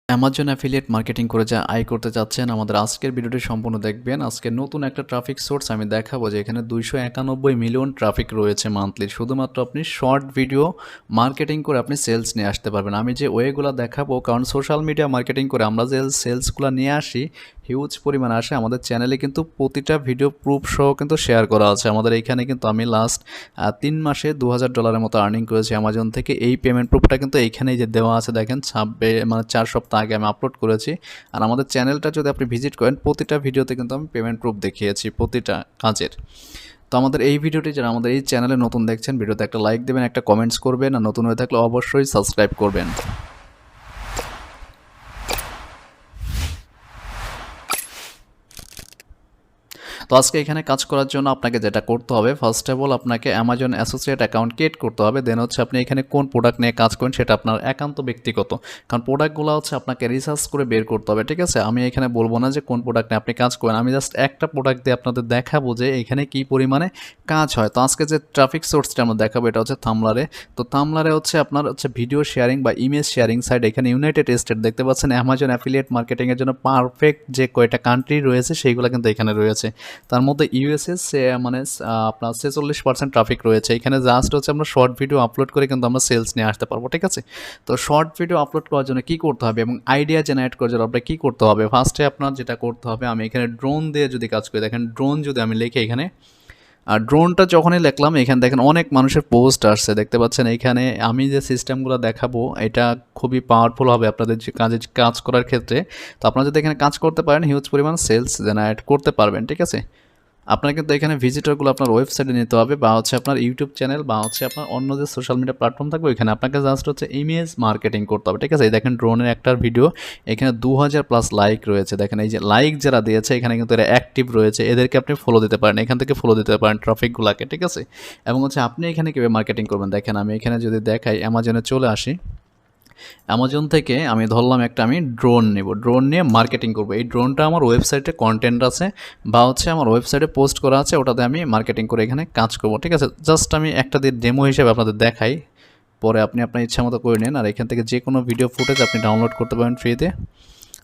Amazon affiliate marketing করে যা আয় করতে চাচ্ছেন আমাদের আজকের ভিডিওটি সম্পূর্ণ দেখবেন। আজকে নতুন একটা ট্রাফিক সোর্স আমি দেখাবো যে এখানে 291 মিলিয়ন ট্রাফিক রয়েছে মান্থলি। শুধুমাত্র আপনি শর্ট ভিডিও মার্কেটিং করে আপনি সেলস নিয়ে আসতে পারবেন। আমি যে ওয়েগুলো দেখাবো, কারণ সোশ্যাল মিডিয়া মার্কেটিং করে আমরা যে সেলসগুলো নিয়ে আসি হিউজ পরিমাণে আসে। আমাদের চ্যানেলে কিন্তু প্রতিটা ভিডিও প্রুফ সহ কিন্তু শেয়ার করা আছে। আমাদের এইখানে কিন্তু আমি লাস্ট 3 মাসে $2000 মতো আর্নিং করেছি অ্যামাজন থেকে। এই পেমেন্ট প্রুফটা কিন্তু এইখানেই যে দেওয়া আছে দেখেন, 4 সপ্তাহ আগে আমি আপলোড করেছি। আর আমাদের চ্যানেলটা যদি আপনি ভিজিট করেন, প্রতিটা ভিডিওতে কিন্তু আমি পেমেন্ট প্রুফ দেখিয়েছি প্রতিটা কাজের। তো আমাদের এই ভিডিওটি যারা আমাদের এই চ্যানেলে নতুন দেখছেন, ভিডিওতে একটা লাইক দেবেন, একটা কমেন্টস করবেন, আর নতুন হয়ে থাকলে অবশ্যই সাবস্ক্রাইব করবেন। তো আজকে এখানে কাজ করার জন্য আপনাকে যেটা করতে হবে, ফার্স্ট অফ অল আপনাকে অ্যামাজন অ্যাসোসিয়েট অ্যাকাউন্ট ক্রিয়েট করতে হবে। দেন হচ্ছে আপনি এখানে কোন প্রোডাক্ট নিয়ে কাজ করেন সেটা আপনার একান্ত ব্যক্তিগত, কারণ প্রোডাক্টগুলো হচ্ছে আপনাকে রিসার্চ করে বের করতে হবে, ঠিক আছে? আমি এখানে বলবো না যে কোন প্রোডাক্ট নিয়ে আপনি কাজ করেন, আমি জাস্ট একটা প্রোডাক্ট দিয়ে আপনাদের দেখাবো যে এখানে কী পরিমাণে কাজ হয়। তো আজকে যে ট্রাফিক সোর্সটা আমরা দেখাবো এটা হচ্ছে থামলারে। তো থামলারে হচ্ছে আপনার হচ্ছে ভিডিও শেয়ারিং বা ইমেজ শেয়ারিং সাইট। এখানে ইউনাইটেড স্টেট দেখতে পাচ্ছেন, অ্যামাজন অ্যাফিলিয়েট মার্কেটিংয়ের জন্য পারফেক্ট যে কয়টা কান্ট্রি রয়েছে সেইগুলো কিন্তু এখানে রয়েছে। তার মধ্যে ইউএসএ মানে আপনার 46% ট্রাফিক রয়েছে। এখানে জাস্ট হচ্ছে আমরা শর্ট ভিডিও আপলোড করে কিন্তু আমরা সেলস নিয়ে আসতে পারবো, ঠিক আছে? তো শর্ট ভিডিও আপলোড করার জন্য কী করতে হবে এবং আইডিয়া জেনারেট করার জন্য আপনার কী করতে হবে, ফার্স্টে আপনার যেটা করতে হবে, আমি এখানে ড্রোন দিয়ে যদি কাজ করি, দেখেন ড্রোন যদি আমি লিখি এখানে, আর ড্রোনটা যখনই লিখলাম এখানে দেখেন অনেক মানুষের পোস্ট আসছে, দেখতে পাচ্ছেন। এইখানে আমি যে সিস্টেমগুলো দেখাবো এটা খুবই পাওয়ারফুল হবে আপনাদের যে কাজ করার ক্ষেত্রে। তো আপনারা যদি এখানে কাজ করতে পারেন, হিউজ পরিমাণ সেলস জেনারেট করতে পারবেন, ঠিক আছে? আপনার কিন্তু এখানে ভিজিটরগুলো আপনার ওয়েবসাইটে নিতে হবে, বা হচ্ছে আপনার ইউটিউব চ্যানেল, বা হচ্ছে আপনার অন্য যে সোশ্যাল মিডিয়া প্ল্যাটফর্ম থাকবে ওইখানে আপনাকে জাস্ট হচ্ছে ইমেজ মার্কেটিং করতে হবে, ঠিক আছে? এই দেখেন ড্রোনের একটা ভিডিও, এখানে 2000+ লাইক রয়েছে। দেখেন এই যে লাইক যারা দিয়েছে এখানে কিন্তু এরা অ্যাক্টিভ রয়েছে, এদেরকে আপনি ফলো দিতে পারেন, এখান থেকে ফলো দিতে পারেন ট্রাফিকগুলোকে, ঠিক আছে? এবং হচ্ছে আপনি এখানে কীভাবে মার্কেটিং করবেন দেখেন, আমি এখানে যদি দেখাই অ্যামাজনে চলে আসি, অ্যামাজন থেকে আমি ধরলাম একটা আমি ড্রোন নেব, ড্রোন নিয়ে মার্কেটিং করব। এই ড্রোনটা আমার ওয়েবসাইটে কন্টেন্ট আছে বা হচ্ছে আমার ওয়েবসাইটে পোস্ট করা আছে, ওটাতে আমি মার্কেটিং করে এখানে কাজ করব, ঠিক আছে? জাস্ট আমি একটা দিয়ে ডেমো হিসেবে আপনাদের দেখাই, পরে আপনি আপনার ইচ্ছা মতো করে নেন। আর এখান থেকে যে কোনো ভিডিও ফুটেজ আপনি ডাউনলোড করতে পারেন ফ্রিতে।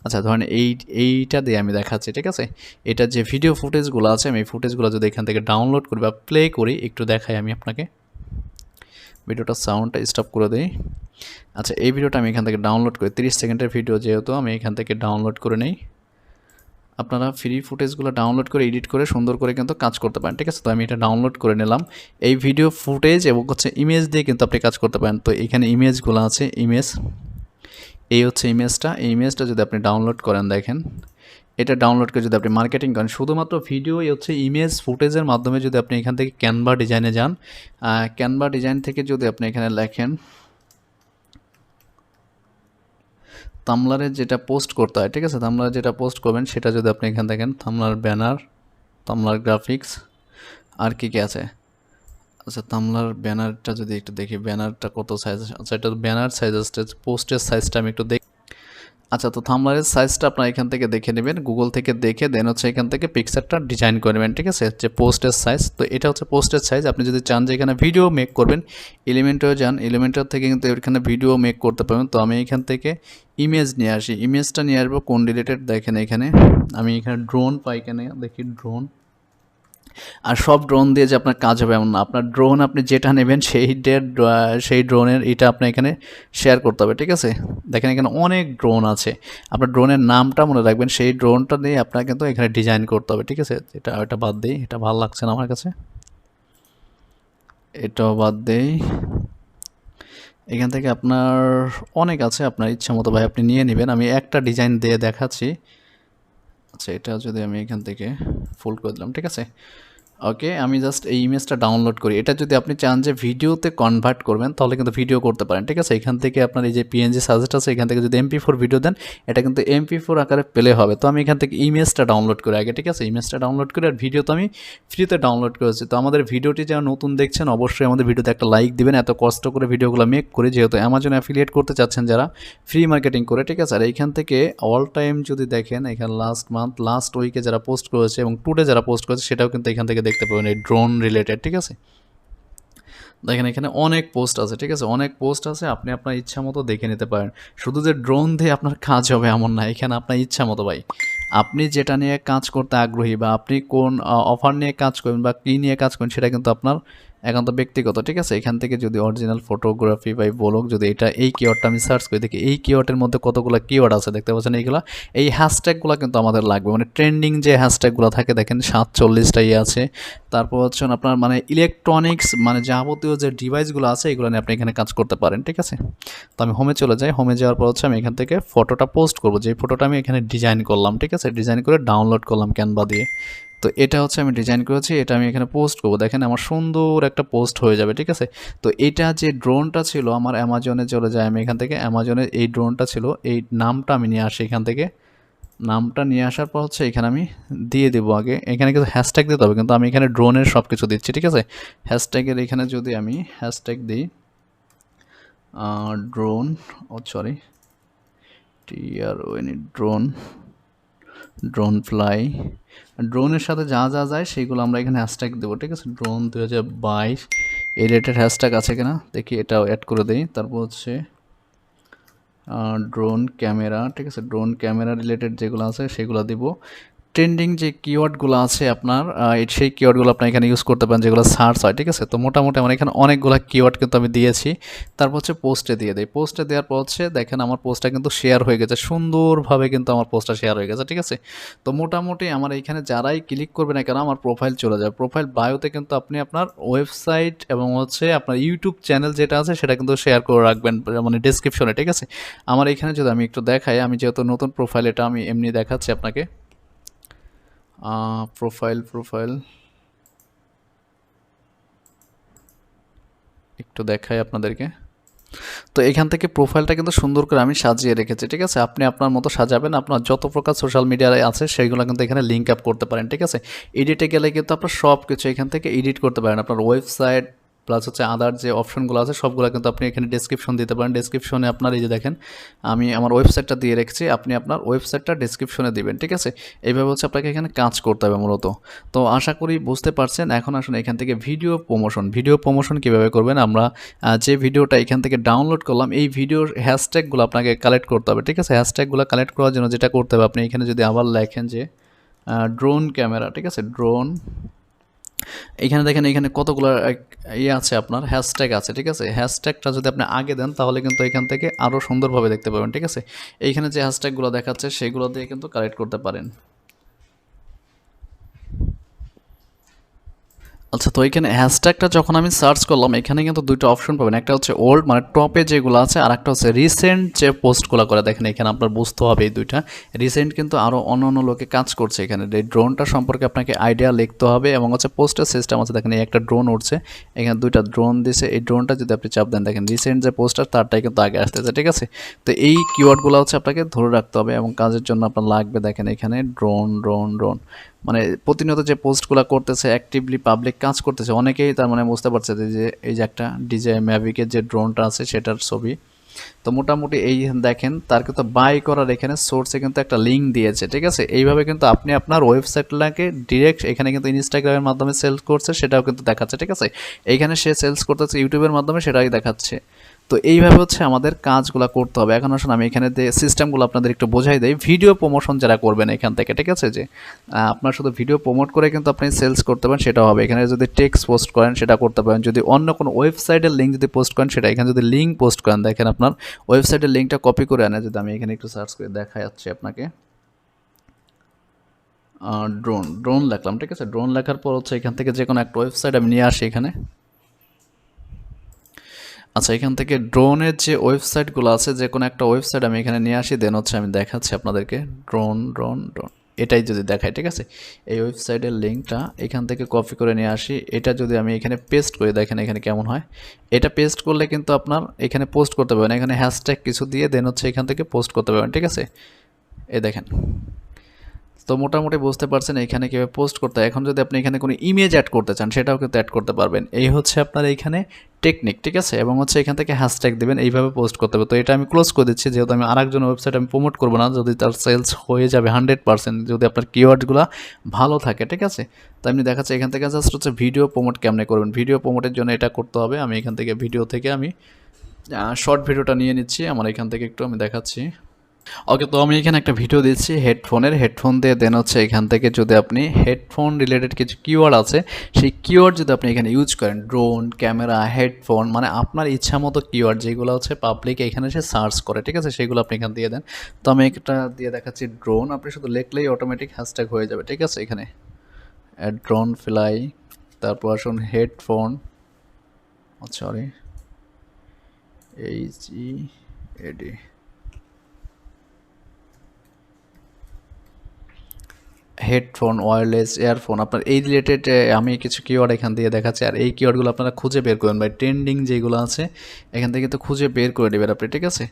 আচ্ছা ধরেন এইটা দিয়ে আমি দেখাচ্ছি, ঠিক আছে? এটা যে ভিডিও ফুটেজগুলো আছে, আমি এই ফুটেজগুলো যদি এখান থেকে ডাউনলোড করি বা প্লে করি, একটু দেখাই আমি আপনাকে। ভিডিওটা সাউন্ডটা স্টপ করে দিই। আচ্ছা এই ভিডিওটা আমি এখান থেকে ডাউনলোড করি, 30 সেকেন্ডের ভিডিও যেহেতু, আমি এখান থেকে ডাউনলোড করে নেই। আপনারা ফ্রি ফুটেজগুলো ডাউনলোড করে এডিট করে সুন্দর করে কিন্তু কাজ করতে পারেন, ঠিক আছে? তো আমি এটা ডাউনলোড করে নিলাম। এই ভিডিও ফুটেজ এবং হচ্ছে ইমেজ দিয়ে কিন্তু আপনি কাজ করতে পারেন। তো এখানে ইমেজগুলো আছে, ইমেজ, এই হচ্ছে ইমেজটা। এই ইমেজটা যদি আপনি ডাউনলোড করেন, দেখেন এটা ডাউনলোড করে যদি আপনি মার্কেটিং করেন, শুধুমাত্র ভিডিও হচ্ছে ইমেজ ফুটেজের মাধ্যমে যদি আপনি এখান থেকে ক্যানভা ডিজাইনে যান, ক্যানভা ডিজাইন থেকে যদি আপনি এখানে লেখেন থাম্বনেলে যেটা পোস্ট করতে হয়, ঠিক আছে? থাম্বনেলে যেটা পোস্ট করবেন সেটা যদি আপনি এখানে দেখেন, থাম্বনেল ব্যানার, থাম্বনেল গ্রাফিক্স, আর কি কি আছে। আচ্ছা থাম্বনেল ব্যানারটা যদি একটু দেখি, ব্যানারটা কত সাইজ, আচ্ছা এটা ব্যানার সাইজ আসছে, পোস্টের সাইজটা আমি একটু দেখি। আচ্ছা তো থাম্বনেলের সাইজটা আপনারা এখান থেকে দেখে নেবেন, গুগল থেকে দেখে দেন হচ্ছে এখান থেকে পিকচারটা ডিজাইন করে নেবেন, ঠিক আছে? যে পোস্টের সাইজ, তো এটা হচ্ছে পোস্টের সাইজ। আপনি যদি চান যে এখানে ভিডিও মেক করবেন, এলিমেন্টারে যান, এলিমেন্টার থেকে কিন্তু এখানে ভিডিও মেক করতে পারবেন। তো আমি এখান থেকে ইমেজ নিয়ে আসি, ইমেজটা নিয়ে আসবো কোন রিলেটেড, দেখেন এখানে আমি এখানে ড্রোন পাই, এখানে দেখি ড্রোন। আর সব ড্রোন দিয়ে যে আপনার কাজ হবে এমন না, আপনার ড্রোন আপনি যেটা নেবেন সেই ড্রোনের এটা আপনার এখানে শেয়ার করতে হবে, ঠিক আছে? দেখেন এখানে অনেক ড্রোন আছে, আপনার ড্রোনের নামটা মনে রাখবেন, সেই ড্রোনটা দিয়ে আপনার কিন্তু এখানে ডিজাইন করতে হবে, ঠিক আছে? এটা বাদ দিই, এটা ভালো লাগছে না আমার কাছে, এটাও বাদ দেই। এখান থেকে আপনার অনেক আছে, আপনার ইচ্ছা মতো ভাই আপনি নিয়ে নেবেন। আমি একটা ডিজাইন দিয়ে দেখাচ্ছি। আচ্ছা এটা যদি আমি এখান থেকে ফুল করে দিলাম, ঠিক আছে? ওকে আমি জাস্ট এই ইমেজটা ডাউনলোড করি। এটা যদি আপনি চান যে ভিডিওতে কনভার্ট করবেন তাহলে কিন্তু ভিডিও করতে পারেন, ঠিক আছে? এখান থেকে আপনার এই যে পিএনজি সাজেস্ট আছে, এখান থেকে যদি MP4 ভিডিও দেন এটা কিন্তু MP4 আকারে প্লে হবে। তো আমি এখান থেকে ইমেজটা ডাউনলোড করি আগে, ঠিক আছে? ইমেজটা ডাউনলোড করে, আর ভিডিও তো আমি ফ্রিতে ডাউনলোড করেছি। তো আমাদের ভিডিওটি যারা নতুন দেখছেন অবশ্যই আমাদের ভিডিওতে একটা লাইক দিবেন, এত কষ্ট করে ভিডিওগুলো মেক করে, যেহেতু অ্যামাজন অ্যাফিলিয়েট করতে চাচ্ছেন যারা ফ্রি মার্কেটিং করে, ঠিক আছে? আর এইখান থেকে অল টাইম যদি দেখেন, এখানে লাস্ট মান্থ লাস্ট উইকে যারা পোস্ট করেছে এবং টুডে যারা পোস্ট করেছে সেটাও কিন্তু এখান থেকে দেখতে পাবেন, এই ড্রোন রিলেটেড, ঠিক আছে? দেখেন এখানে অনেক পোস্ট আছে, ঠিক আছে? অনেক পোস্ট আছে, আপনি আপনার ইচ্ছা মতো দেখে নিতে পারেন। শুধু যে ড্রোন দিয়ে আপনার কাজ হবে এমন না, এখানে আপনার ইচ্ছা মতো ভাই। আপনি যেটা নিয়ে কাজ করতে আগ্রহী বা আপনি কোন অফার নিয়ে কাজ করবেন বা কী নিয়ে কাজ করবেন সেটা কিন্তু আপনার একান্ত ব্যক্তিগত, ঠিক আছে? এখান থেকে যদি অরিজিনাল ফটোগ্রাফি বা ব্লগ যদি এটা এই কিওয়ার্ডটা আমি সার্চ করি, দেখি এই কিওয়ার্ডের মধ্যে কতগুলো কিওয়ার্ড আছে দেখতে পাচ্ছেন এইগুলা। এই হ্যাশট্যাগুলো কিন্তু আমাদের লাগবে, মানে ট্রেন্ডিং যে হ্যাশট্যাগুলো থাকে দেখেন 47টাই আছে। তারপর হচ্ছে আপনার মানে ইলেকট্রনিক্স মানে যাবতীয় যে ডিভাইসগুলো আছে এগুলো নিয়ে আপনি এখানে কাজ করতে পারেন, ঠিক আছে? তো আমি হোমে চলে যাই, হোমে যাওয়ার পর হচ্ছে আমি এখান থেকে ফটোটা পোস্ট করব, যে ফটোটা আমি এখানে ডিজাইন করলাম, ঠিক আছে? ডিজাইন করে ডাউনলোড করলাম ক্যানভা দিয়ে। তো এটা হচ্ছে আমি ডিজাইন করেছি, এটা আমি এখানে পোস্ট করব, দেখেন আমার সুন্দর একটা পোস্ট হয়ে যাবে, ঠিক আছে? তো এটা যে ড্রোনটা ছিল আমার অ্যামাজনে চলে যায়, আমি এখান থেকে অ্যামাজনের এই ড্রোনটা ছিল এই নামটা আমি নিয়ে আসি এখান থেকে। নামটা নিয়ে আসার পর হচ্ছে এখানে আমি দিয়ে দেবো আগে, এখানে কিন্তু হ্যাশট্যাগ দিতে হবে, কিন্তু আমি এখানে ড্রোনের সব কিছু দিচ্ছি, ঠিক আছে? হ্যাশট্যাগের এখানে যদি আমি হ্যাশট্যাগ দিই drone, oh sorry, TRON, drone, drone fly, ড্রোনের সাথে যা যা যায় সেইগুলো আমরা এখানে হ্যাশট্যাগ দেবো, ঠিক আছে? ড্রোন 2022 এই রিলেটেড হ্যাশট্যাগ আছে কিনা দেখি, এটাও অ্যাড করে দেই। তারপর হচ্ছে ড্রোন ক্যামেরা, ঠিক আছে? ড্রোন ক্যামেরা রিলেটেড যেগুলো আছে সেগুলো দিব। ট্রেন্ডিং যে কিওয়ার্ডগুলো আছে আপনার সেই কিওয়ার্ডগুলো আপনি এখানে ইউজ করতে পারেন যেগুলো সার্চ হয়, ঠিক আছে? তো মোটামুটি আমার এখানে অনেকগুলো কিওয়ার্ড কিন্তু আমি দিয়েছি। তারপর হচ্ছে পোস্টে দিয়ে দিই, পোস্টে দেওয়ার পর হচ্ছে দেখেন আমার পোস্টটা কিন্তু শেয়ার হয়ে গেছে, সুন্দরভাবে কিন্তু আমার পোস্টটা শেয়ার হয়ে গেছে, ঠিক আছে? তো মোটামুটি আমার এইখানে যারাই ক্লিক করবে না কেন আমার প্রোফাইল চলে যাবে, প্রোফাইল বায়োতে কিন্তু আপনি আপনার ওয়েবসাইট এবং হচ্ছে আপনার ইউটিউব চ্যানেল যেটা আছে সেটা কিন্তু শেয়ার করে রাখবেন, মানে ডেসক্রিপশনে, ঠিক আছে? আমার এখানে যদি আমি একটু দেখাই, আমি যেহেতু নতুন প্রোফাইল এটা আমি এমনি দেখাচ্ছি আপনাকে। প্রোফাইল একটু দেখাই আপনাদেরকে। তো এখান থেকে প্রোফাইলটা কিন্তু সুন্দর করে আমি সাজিয়ে রেখেছি, ঠিক আছে? আপনি আপনার মতো সাজাবেন, আপনার যত প্রকার সোশ্যাল মিডিয়ায় আছে সেইগুলো কিন্তু এখানে লিঙ্ক আপ করতে পারেন, ঠিক আছে? এডিটে গেলে কিন্তু আপনার সব কিছু এখান থেকে এডিট করতে পারেন, আপনার ওয়েবসাইট প্লাস হচ্ছে আদার যে অপশনগুলো আছে সবগুলো কিন্তু আপনি এখানে ডেসক্রিপশন দিতে পারেন। ডেসক্রিপশনে আপনার এই যে দেখেন আমি আমার ওয়েবসাইটটা দিয়ে রেখেছি, আপনি আপনার ওয়েবসাইটটা ডেসক্রিপশনে দিবেন, ঠিক আছে? এইভাবে হচ্ছে আপনাকে এখানে কাজ করতে হবে মূলত। তো আশা করি বুঝতে পারছেন। এখন আসুন এখান থেকে ভিডিও প্রমোশন কীভাবে করবেন। আমরা যে ভিডিওটা এখান থেকে ডাউনলোড করলাম এই ভিডিওর হ্যাশট্যাগুলো আপনাকে কালেক্ট করতে হবে, ঠিক আছে? হ্যাশট্যাগুলো কালেক্ট করার জন্য যেটা করতে হবে আপনি এখানে যদি আবার লেখেন যে ড্রোন ক্যামেরা, ঠিক আছে? ড্রোন, এখানে দেখেন এখানে কতগুলো ইয়ে আছে আপনার হ্যাশট্যাগ আছে, ঠিক আছে? হ্যাশট্যাগটা যদি আপনি আগে দেন তাহলে কিন্তু এখান থেকে আরও সুন্দরভাবে দেখতে পাবেন, ঠিক আছে? এইখানে যে হ্যাশট্যাগুলো দেখাচ্ছে সেগুলো দিয়ে কিন্তু কালেক্ট করতে পারেন। আচ্ছা, তো এখানে হ্যাশট্যাগটা যখন আমি সার্চ করলাম এখানে কিন্তু দুইটা অপশন পাবেন, একটা হচ্ছে ওল্ড মানে টপে যেগুলো আছে আর একটা হচ্ছে রিসেন্ট যে পোস্টগুলো করে, দেখেন এখানে আপনার বুঝতে হবে এই দুইটা। রিসেন্ট কিন্তু আরও অন্য অন্য লোকে কাজ করছে, এখানে এই ড্রোনটা সম্পর্কে আপনাকে আইডিয়া লিখতে হবে এবং হচ্ছে পোস্টের সিস্টেম আছে, দেখেন এই একটা ড্রোন উঠছে, এখানে দুইটা ড্রোন দিছে, এই ড্রোনটা যদি আপনি চাপ দেন দেখেন রিসেন্ট যে পোস্টার তারটাই কিন্তু আগে আসতেছে, ঠিক আছে? তো এই কিওয়ার্ডগুলো হচ্ছে আপনাকে ধরে রাখতে হবে এবং কাজের জন্য আপনার লাগবে, দেখেন এখানে ড্রোন ড্রোন ড্রোন মানে প্রতিনিয়ত যে পোস্টগুলো করতেছে অ্যাক্টিভলি পাবলিক কাজ করতেছে অনেকেই, তার মানে বুঝতে পারছে যে এই যে একটা ডিজে ম্যাভিকের যে ড্রোনটা আছে সেটার ছবি। তো মোটামুটি এই দেখেন তার কিন্তু বাই করার এখানে সোর্সে কিন্তু একটা লিঙ্ক দিয়েছে, ঠিক আছে? এইভাবে কিন্তু আপনি আপনার ওয়েবসাইটটাকে ডিরেক্ট এখানে কিন্তু ইনস্টাগ্রামের মাধ্যমে সেলস করছে সেটাও কিন্তু দেখাচ্ছে, ঠিক আছে? এইখানে সে সেলস করতেছে ইউটিউবের মাধ্যমে সেটাই দেখাচ্ছে। তো এইভাবে হচ্ছে আমাদের কাজগুলো করতে হবে। এখন আসুন আমি এখানে যে সিস্টেমগুলো আপনাদের একটু বোঝাই দেই। ভিডিও প্রমোশন যারা করবেন এখান থেকে, ঠিক আছে? যে আপনার শুধু ভিডিও প্রমোট করে কিন্তু আপনি সেলস করতে পারেন সেটাও হবে। এখানে যদি টেক্সট পোস্ট করেন সেটা করতে পারেন, যদি অন্য কোনো ওয়েবসাইটের লিঙ্ক যদি পোস্ট করেন সেটা, এখানে যদি লিঙ্ক পোস্ট করেন দেখেন আপনার ওয়েবসাইটের লিঙ্কটা কপি করে আনে, যদি আমি এখানে একটু সার্চ করে দেখা যাচ্ছে আপনাকে ড্রোন ড্রোন লেখলাম, ঠিক আছে? ড্রোন লেখার পর হচ্ছে এখান থেকে যে কোনো একটা ওয়েবসাইট আমি নিয়ে আসি এখানে। আচ্ছা, এখান থেকে ড্রোনের যে ওয়েবসাইটগুলো আছে যে কোনো একটা ওয়েবসাইট আমি এখানে নিয়ে আসি, দেন হচ্ছে আমি দেখাচ্ছি আপনাদেরকে ড্রোন ড্রোন ড্রোন এটাই যদি দেখাই, ঠিক আছে? এই ওয়েবসাইটের লিঙ্কটা এখান থেকে কপি করে নিয়ে আসি, এটা যদি আমি এখানে পেস্ট করি দেখেন এখানে কেমন হয়। এটা পেস্ট করলে কিন্তু আপনার এখানে পোস্ট করতে পারবেন, এখানে হ্যাশট্যাগ কিছু দিয়ে দেন হচ্ছে এখান থেকে পোস্ট করতে পারবেন, ঠিক আছে? এই দেখেন তো মোটামুটি বুঝতে পারছেন এখানে কীভাবে পোস্ট করতে হয়। এখন যদি আপনি এখানে কোনো ইমেজ অ্যাড করতে চান সেটাও কিন্তু অ্যাড করতে পারবেন। এই হচ্ছে আপনার এইখানে টেকনিক, ঠিক আছে? এবং হচ্ছে এখান থেকে হ্যাশট্যাগ দেবেন, এইভাবে পোস্ট করতে হবে। তো এটা আমি ক্লোজ করে দিচ্ছি, যেহেতু আমি আরেকজনের ওয়েবসাইট আমি প্রমোট করবো না, যদি তার সেলস হয়ে যাবে 100% যদি আপনার কিওয়ার্ডগুলো ভালো থাকে, ঠিক আছে? তো আমি দেখাচ্ছি এখান থেকে জাস্ট হচ্ছে ভিডিও প্রমোট কেমনে করবেন। ভিডিও প্রমোটের জন্য এটা করতে হবে। আমি এখান থেকে ভিডিও থেকে আমি শর্ট ভিডিওটা নিয়ে নিচ্ছি, আমার এখান থেকে একটু আমি দেখাচ্ছি। ওকে, তো আমি এখানে একটা ভিডিও দিচ্ছি হেডফোন দিয়ে দেন হচ্ছে এখান থেকে যদি আপনি হেডফোন রিলেটেড কিছু কিওয়ার্ড আছে সেই কিওয়ার্ড যদি আপনি এখানে ইউজ করেন, ড্রোন, ক্যামেরা, হেডফোন, মানে আপনার ইচ্ছা মতো কিওয়ার্ড যেগুলো হচ্ছে পাবলিক এখানে সে সার্চ করে, ঠিক আছে? সেগুলো আপনি এখানে দিয়ে দেন। তো আমি একটা দিয়ে দেখাচ্ছি ড্রোন, আপনি শুধু লিখলেই অটোমেটিক হ্যাশট্যাগ হয়ে যাবে, ঠিক আছে? এখানে ড্রোন ফ্লাই, তারপর আসুন headphone, sorry HEAD, headphone, wireless, earphone, আপনার এই রিলেটেড আমি কিছু কিওয়ার্ড এখান দিয়ে দেখাচ্ছি। আর এই কিওয়ার্ডগুলো আপনারা খুঁজে বের করবেন ভাই, ট্রেন্ডিং যেগুলো আছে এখান থেকে তো খুঁজে বের করে নেবেন আপনি, ঠিক আছে?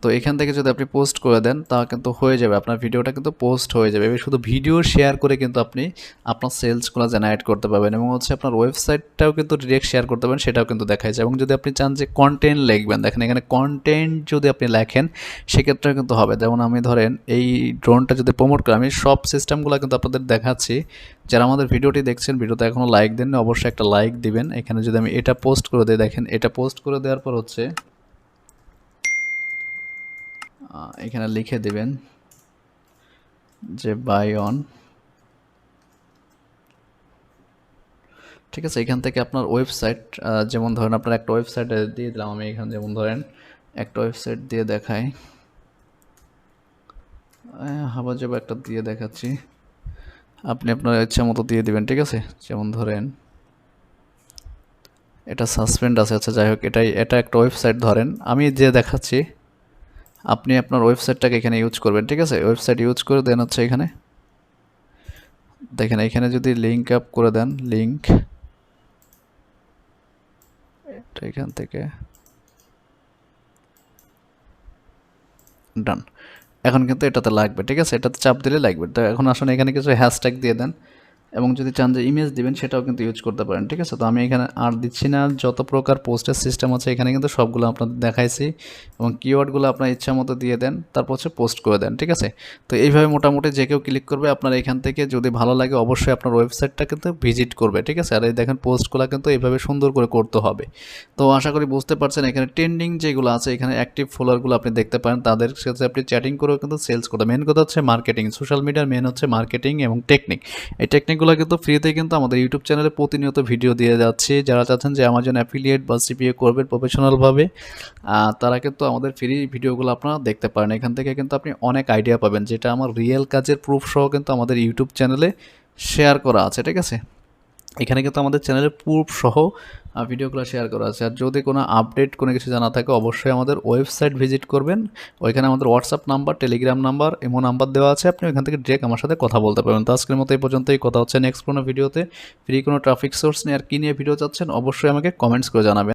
তো এখান থেকে যদি আপনি পোস্ট করে দেন তা কিন্তু হয়ে যাবে, আপনার ভিডিওটা কিন্তু পোস্ট হয়ে যাবে। এবার শুধু ভিডিও শেয়ার করে কিন্তু আপনি আপনার সেলসগুলো জেনারেট করতে পারবেন, এবং হচ্ছে আপনার ওয়েবসাইটটাও কিন্তু ডিরেক্ট শেয়ার করতে পারবেন, সেটাও কিন্তু দেখায় যায়। এবং যদি আপনি চান যে কন্টেন্ট লিখবেন, দেখেন এখানে কন্টেন্ট যদি আপনি লেখেন সেক্ষেত্রে কিন্তু হবে। যেমন আমি ধরেন এই ড্রোনটা যদি প্রমোট করি, আমি সব সিস্টেমগুলো কিন্তু আপনাদের দেখাচ্ছি। যারা আমাদের ভিডিওটি দেখছেন, ভিডিওতে এখনও লাইক দেন, অবশ্যই একটা লাইক দিবেন। এখানে যদি আমি এটা পোস্ট করে দিই, দেখেন এটা পোস্ট করে দেওয়ার পর হচ্ছে এখানে লিখে দিবেন যে বাই অন, ঠিক আছে? এখান থেকে আপনার ওয়েবসাইট, যেমন ধরেন আপনার একটা ওয়েবসাইট দিয়ে দিলাম আমি এখানে, যেমন ধরেন একটা ওয়েবসাইট দিয়ে দেখাই, হাবাজাবা একটা দিয়ে দেখাচ্ছি, আপনি আপনার ইচ্ছা মতো দিয়ে দিবেন, ঠিক আছে? যেমন ধরেন এটা সাসপেন্ড আছে, আচ্ছা যাই হোক, এটা একটা ওয়েবসাইট ধরেন আমি যে দেখাচ্ছি, আপনি আপনার ওয়েবসাইটটাকে এখানে ইউজ করবেন, ঠিক আছে? ওয়েবসাইট ইউজ করে দেন হচ্ছে এখানে, দেখেন এখানে যদি লিঙ্ক আপ করে দেন, লিঙ্ক এখান থেকে ডান, এখন কিন্তু এটাতে লাগবে, ঠিক আছে? এটাতে চাপ দিলে লাগবে। তো এখন আসলে এখানে কিছু হ্যাশট্যাগ দিয়ে দেন, এবং যদি চান যে ইমেজ দিবেন সেটাও কিন্তু ইউজ করতে পারেন, ঠিক আছে? তো আমি এখানে আর দিচ্ছি না, যত প্রকার পোস্টের সিস্টেম আছে এখানে কিন্তু সবগুলো আপনাদের দেখাইছি, এবং কিওয়ার্ডগুলো আপনার ইচ্ছা মতো দিয়ে দেন, তারপর হচ্ছে পোস্ট করে দেন, ঠিক আছে? তো এইভাবে মোটামুটি যে কেউ ক্লিক করবে আপনার এখান থেকে, যদি ভালো লাগে অবশ্যই আপনার ওয়েবসাইটটা কিন্তু ভিজিট করবে, ঠিক আছে? আর এই দেখেন পোস্টগুলো কিন্তু এইভাবে সুন্দর করে করতে হবে। তো আশা করি বুঝতে পারছেন। এখানে ট্রেন্ডিং যেগুলো আছে, এখানে অ্যাক্টিভ ফলোয়ারগুলো আপনি দেখতে পারেন, তাদের সাথে আপনি চ্যাটিং করেও কিন্তু সেলস করতে। মেন কথা হচ্ছে মার্কেটিং, সোশ্যাল মিডিয়ার মেন হচ্ছে মার্কেটিং এবং টেকনিক। এই টেকনিকগুলো কিন্তু ফ্রিতে কিন্তু আমাদের ইউটিউব চ্যানেলে প্রতিনিয়ত ভিডিও দিয়ে যাচ্ছি। যারা চাচ্ছেন যে অ্যামাজন অ্যাফিলিয়েট বা সিপিএ করবেন প্রফেশনালভাবে, তারা কিন্তু আমাদের ফ্রি ভিডিওগুলো আপনারা দেখতে পারেন। এখান থেকে কিন্তু আপনি অনেক আইডিয়া পাবেন, যেটা আমার রিয়েল কাজের প্রুফ সহ কিন্তু আমাদের ইউটিউব চ্যানেলে শেয়ার করা আছে, ঠিক আছে? এখানে কিন্তু আমাদের চ্যানেলের প্রুফ সহ ভিডিওগুলো শেয়ার করা আছে। আর যদি কোনো আপডেট কোনো কিছু জানা থাকে অবশ্যই আমাদের ওয়েবসাইট ভিজিট করবেন। ওইখানে আমাদের WhatsApp number, Telegram number, imo number দেওয়া আছে, আপনি ওইখান থেকে ডিরেক্ট আমার সাথে কথা বলতে পারবেন। তো আজকের মতো এই পর্যন্তই, কথা হচ্ছে নেক্সট কোনো ভিডিওতে। ফ্রি কোনো ট্রাফিক সোর্স নিয়ে আর কী নিয়ে ভিডিও চাচ্ছেন অবশ্যই আমাকে কমেন্টস করে জানাবেন।